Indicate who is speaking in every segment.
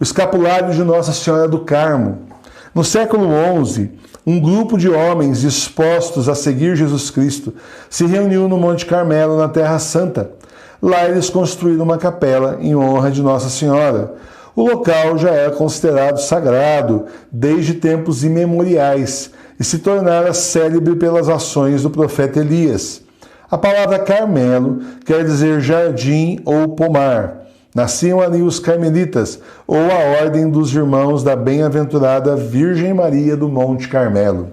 Speaker 1: o escapulário de Nossa Senhora do Carmo. No século XI, um grupo de homens dispostos a seguir Jesus Cristo se reuniu no Monte Carmelo, na Terra Santa. Lá eles construíram uma capela em honra de Nossa Senhora. O local já era considerado sagrado desde tempos imemoriais e se tornara célebre pelas ações do profeta Elias. A palavra Carmelo quer dizer jardim ou pomar. Nasciam ali os carmelitas, ou a ordem dos irmãos da bem-aventurada Virgem Maria do Monte Carmelo.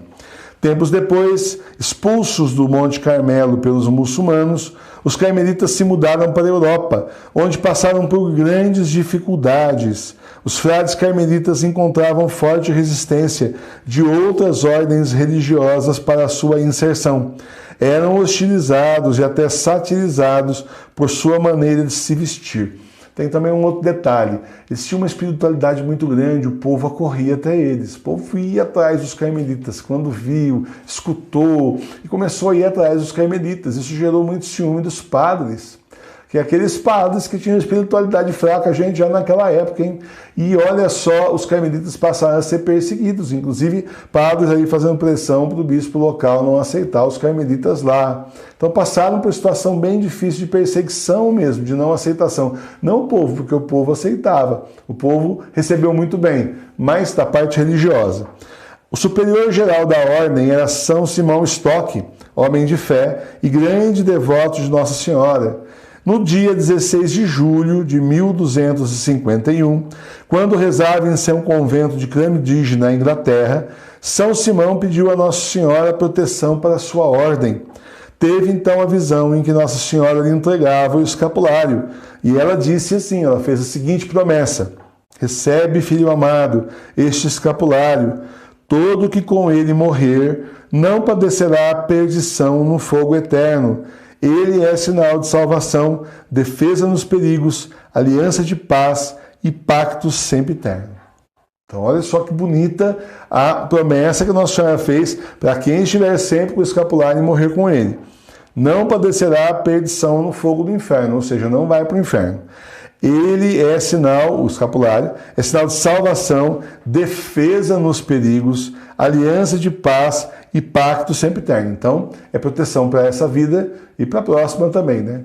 Speaker 1: Tempos depois, expulsos do Monte Carmelo pelos muçulmanos, os carmelitas se mudaram para a Europa, onde passaram por grandes dificuldades. Os frades carmelitas encontravam forte resistência de outras ordens religiosas para a sua inserção. Eram hostilizados e até satirizados por sua maneira de se vestir. Tem também um outro detalhe, eles tinham uma espiritualidade muito grande, o povo acorria até eles, o povo ia atrás dos carmelitas, quando viu, escutou e começou a ir atrás dos carmelitas. Isso gerou muito ciúme dos padres, que aqueles padres que tinham espiritualidade fraca, gente, já naquela época, hein? E olha só, os carmelitas passaram a ser perseguidos, inclusive padres aí fazendo pressão para o bispo local não aceitar os carmelitas lá. Então passaram por uma situação bem difícil de perseguição mesmo, de não aceitação. Não o povo, porque o povo aceitava, o povo recebeu muito bem, mas da parte religiosa. O superior geral da ordem era São Simão Stock, homem de fé e grande devoto de Nossa Senhora. No dia 16 de julho de 1251, quando rezava em seu convento de Cambridge, na Inglaterra, São Simão pediu a Nossa Senhora proteção para sua ordem. Teve então a visão em que Nossa Senhora lhe entregava o escapulário, e ela disse assim, ela fez a seguinte promessa: recebe, filho amado, este escapulário, todo que com ele morrer não padecerá a perdição no fogo eterno. Ele é sinal de salvação, defesa nos perigos, aliança de paz e pacto sempre eterno. Então olha só que bonita a promessa que Nossa Senhora fez para quem estiver sempre com o escapulário e morrer com ele. Não padecerá a perdição no fogo do inferno, ou seja, não vai para o inferno. Ele é sinal, o escapulário, é sinal de salvação, defesa nos perigos, aliança de paz e pacto sempre eterno. Então, é proteção para essa vida e para a próxima também, né?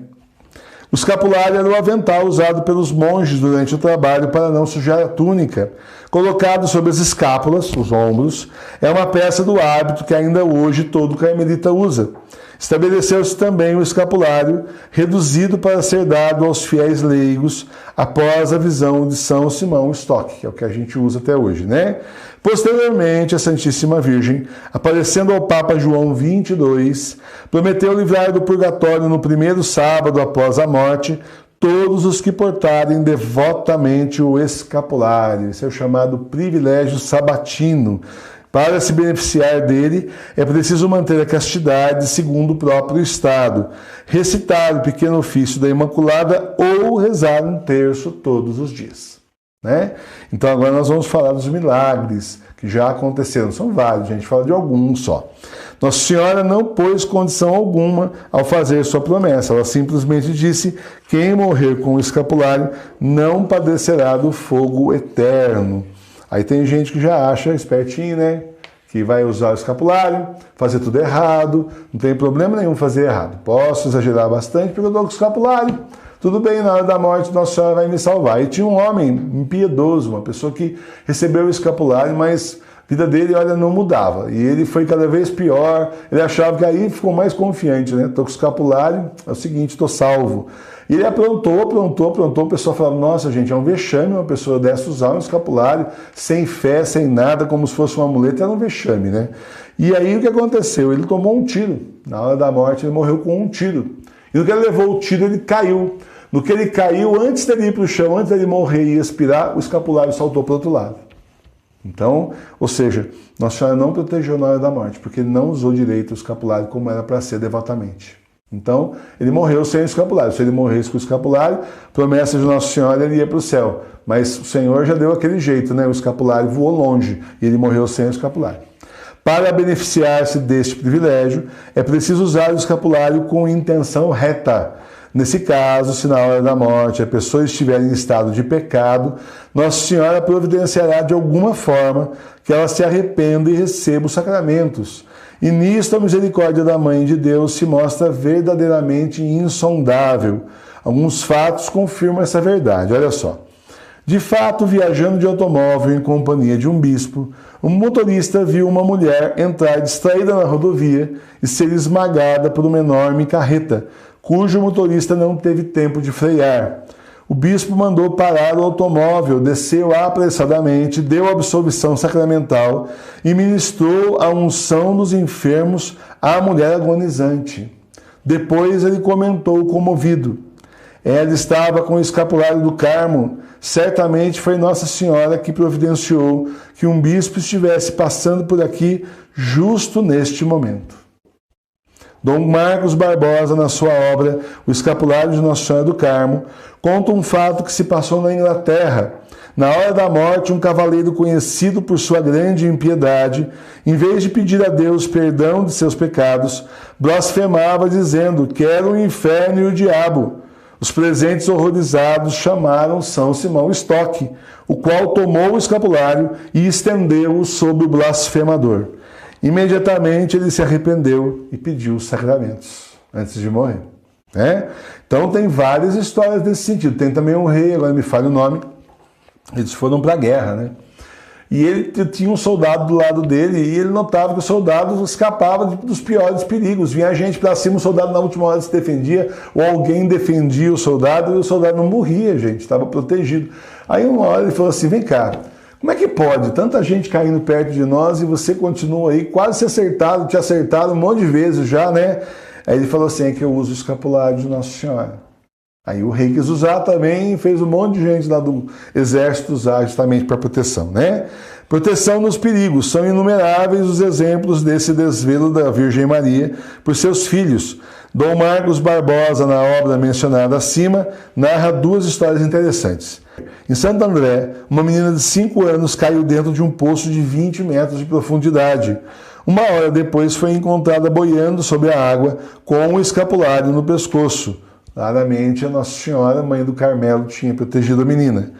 Speaker 1: O escapulário era o avental usado pelos monges durante o trabalho para não sujar a túnica. Colocado sobre as escápulas, os ombros, é uma peça do hábito que ainda hoje todo carmelita usa. Estabeleceu-se também o escapulário, reduzido para ser dado aos fiéis leigos após a visão de São Simão Stock, que é o que a gente usa até hoje, né? Posteriormente, a Santíssima Virgem, aparecendo ao Papa João XXII, prometeu livrar do purgatório no primeiro sábado após a morte todos os que portarem devotamente o escapulário. Esse é o chamado privilégio sabatino. Para se beneficiar dele, é preciso manter a castidade segundo o próprio estado, recitar o pequeno ofício da Imaculada ou rezar um terço todos os dias. Né? Então agora nós vamos falar dos milagres que já aconteceram. São vários, a gente fala de alguns só. Nossa Senhora não pôs condição alguma ao fazer sua promessa. Ela simplesmente disse: quem morrer com o escapulário não padecerá do fogo eterno. Aí tem gente que já acha espertinho, né? Que vai usar o escapulário, fazer tudo errado, não tem problema nenhum fazer errado. Posso exagerar bastante porque eu dou com o escapulário. Tudo bem, na hora da morte Nossa Senhora vai me salvar. E tinha um homem impiedoso, uma pessoa que recebeu o escapulário, mas a vida dele, olha, não mudava. E ele foi cada vez pior, ele achava que aí ficou mais confiante, né? Tô com o escapulário, é o seguinte, tô salvo. E ele aprontou, o pessoal falava: nossa, gente, é um vexame uma pessoa dessa usar um escapulário sem fé, sem nada, como se fosse um amuleto, era um vexame, né? E aí o que aconteceu? Ele tomou um tiro. Na hora da morte ele morreu com um tiro. E no que ele levou o tiro, ele caiu. No que ele caiu, antes dele ir para o chão, antes dele morrer e expirar, o escapulário saltou para o outro lado. Então, ou seja, Nossa Senhora não protegeu na hora da morte, porque ele não usou direito o escapulário como era para ser devotamente. Então, ele morreu sem o escapulário. Se ele morresse com o escapulário, promessa de Nossa Senhora, ele ia para o céu. Mas o Senhor já deu aquele jeito, né? O escapulário voou longe e ele morreu sem o escapulário. Para beneficiar-se deste privilégio, é preciso usar o escapulário com intenção reta. Nesse caso, se na hora da morte a pessoa estiver em estado de pecado, Nossa Senhora providenciará de alguma forma que ela se arrependa e receba os sacramentos. E nisto a misericórdia da Mãe de Deus se mostra verdadeiramente insondável. Alguns fatos confirmam essa verdade. Olha só. De fato, viajando de automóvel em companhia de um bispo, um motorista viu uma mulher entrar distraída na rodovia e ser esmagada por uma enorme carreta, cujo motorista não teve tempo de frear. O bispo mandou parar o automóvel, desceu apressadamente, deu a absolvição sacramental e ministrou a unção dos enfermos à mulher agonizante. Depois ele comentou comovido: ela estava com o escapulário do Carmo. Certamente foi Nossa Senhora que providenciou que um bispo estivesse passando por aqui justo neste momento. Dom Marcos Barbosa, na sua obra O Escapulário de Nossa Senhora do Carmo, conta um fato que se passou na Inglaterra. Na hora da morte, um cavaleiro conhecido por sua grande impiedade, em vez de pedir a Deus perdão de seus pecados, blasfemava dizendo: quero o inferno e o diabo. Os presentes horrorizados chamaram São Simão Stock, o qual tomou o escapulário e estendeu-o sobre o blasfemador. Imediatamente ele se arrependeu e pediu os sacramentos antes de morrer. Então tem várias histórias desse sentido. Tem também um rei, agora me falha o nome, eles foram para a guerra, E ele tinha um soldado do lado dele e ele notava que o soldado escapava dos piores perigos. Vinha gente para cima, o soldado na última hora se defendia, ou alguém defendia o soldado e o soldado não morria, gente, estava protegido. Aí uma hora ele falou assim: vem cá, como é que pode? Tanta gente caindo perto de nós e você continua aí, quase te acertaram um monte de vezes já, Aí ele falou assim: é que eu uso o escapulário de Nossa Senhora. Aí o rei quis usar também, fez um monte de gente lá do exército usar justamente para proteção, Proteção nos perigos. São inumeráveis os exemplos desse desvelo da Virgem Maria por seus filhos. Dom Marcos Barbosa, na obra mencionada acima, narra duas histórias interessantes. Em Santo André, uma menina de 5 anos caiu dentro de um poço de 20 metros de profundidade. Uma hora depois foi encontrada boiando sobre a água com o escapulário no pescoço. Claramente, a Nossa Senhora, Mãe do Carmelo, tinha protegido a menina.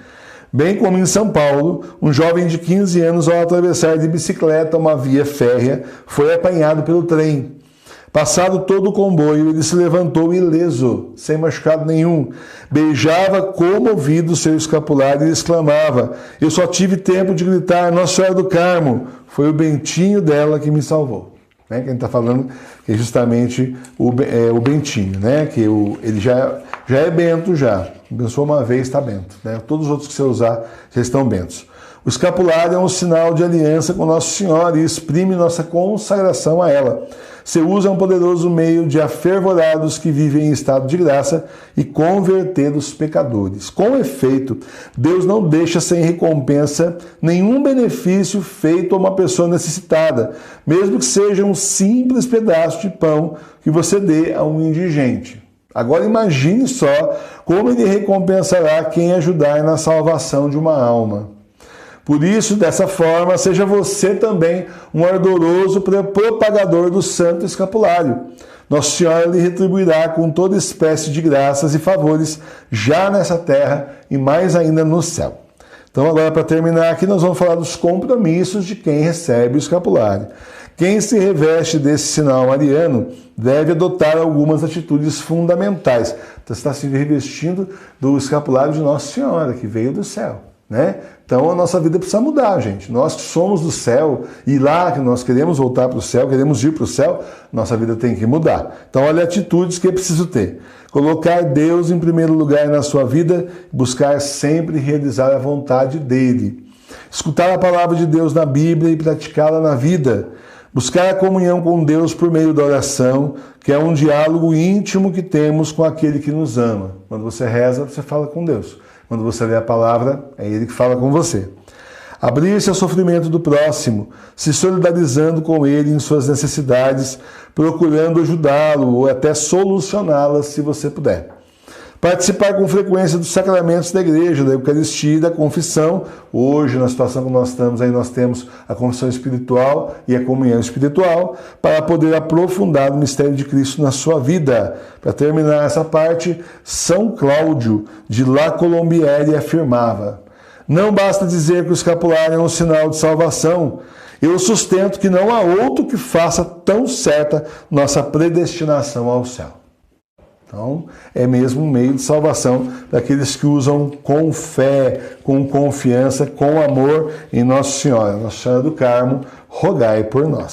Speaker 1: Bem como em São Paulo, um jovem de 15 anos, ao atravessar de bicicleta uma via férrea, foi apanhado pelo trem. Passado todo o comboio, ele se levantou ileso, sem machucado nenhum. Beijava comovido seu escapulário e exclamava: eu só tive tempo de gritar, Nossa Senhora do Carmo, foi o bentinho dela que me salvou. Quem está falando que é justamente o bentinho, que ele já é bento já. Abençoou uma vez, está bento. Todos os outros que você usar já estão bentos. O escapulário é um sinal de aliança com Nossa Senhora e exprime nossa consagração a ela. Seu uso é um poderoso meio de afervorar os que vivem em estado de graça e converter os pecadores. Com efeito, Deus não deixa sem recompensa nenhum benefício feito a uma pessoa necessitada, mesmo que seja um simples pedaço de pão que você dê a um indigente. Agora imagine só como ele recompensará quem ajudar na salvação de uma alma. Por isso, dessa forma, seja você também um ardoroso propagador do Santo Escapulário. Nossa Senhora lhe retribuirá com toda espécie de graças e favores, já nessa terra e mais ainda no céu. Então, agora, para terminar aqui, nós vamos falar dos compromissos de quem recebe o escapulário. Quem se reveste desse sinal mariano deve adotar algumas atitudes fundamentais. Então, você está se revestindo do escapulário de Nossa Senhora, que veio do céu. Então a nossa vida precisa mudar, gente. Nós que somos do céu e lá que nós queremos voltar para o céu, queremos ir para o céu, nossa vida tem que mudar. Então olha atitudes que é preciso ter. Colocar Deus em primeiro lugar na sua vida, buscar sempre realizar a vontade dele. Escutar a palavra de Deus na Bíblia e praticá-la na vida. Buscar a comunhão com Deus por meio da oração, que é um diálogo íntimo que temos com aquele que nos ama. Quando você reza, você fala com Deus. Quando você lê a palavra, é Ele que fala com você. Abrir-se ao sofrimento do próximo, se solidarizando com ele em suas necessidades, procurando ajudá-lo ou até solucioná-las se você puder. Participar com frequência dos sacramentos da igreja, da Eucaristia e da confissão. Hoje, na situação que nós estamos aí, nós temos a confissão espiritual e a comunhão espiritual para poder aprofundar o mistério de Cristo na sua vida. Para terminar essa parte, São Cláudio de La Colombière afirmava: não basta dizer que o escapulário é um sinal de salvação. Eu sustento que não há outro que faça tão certa nossa predestinação ao céu. Então, é mesmo um meio de salvação daqueles que usam com fé, com confiança, com amor em Nossa Senhora. Nossa Senhora do Carmo, rogai por nós.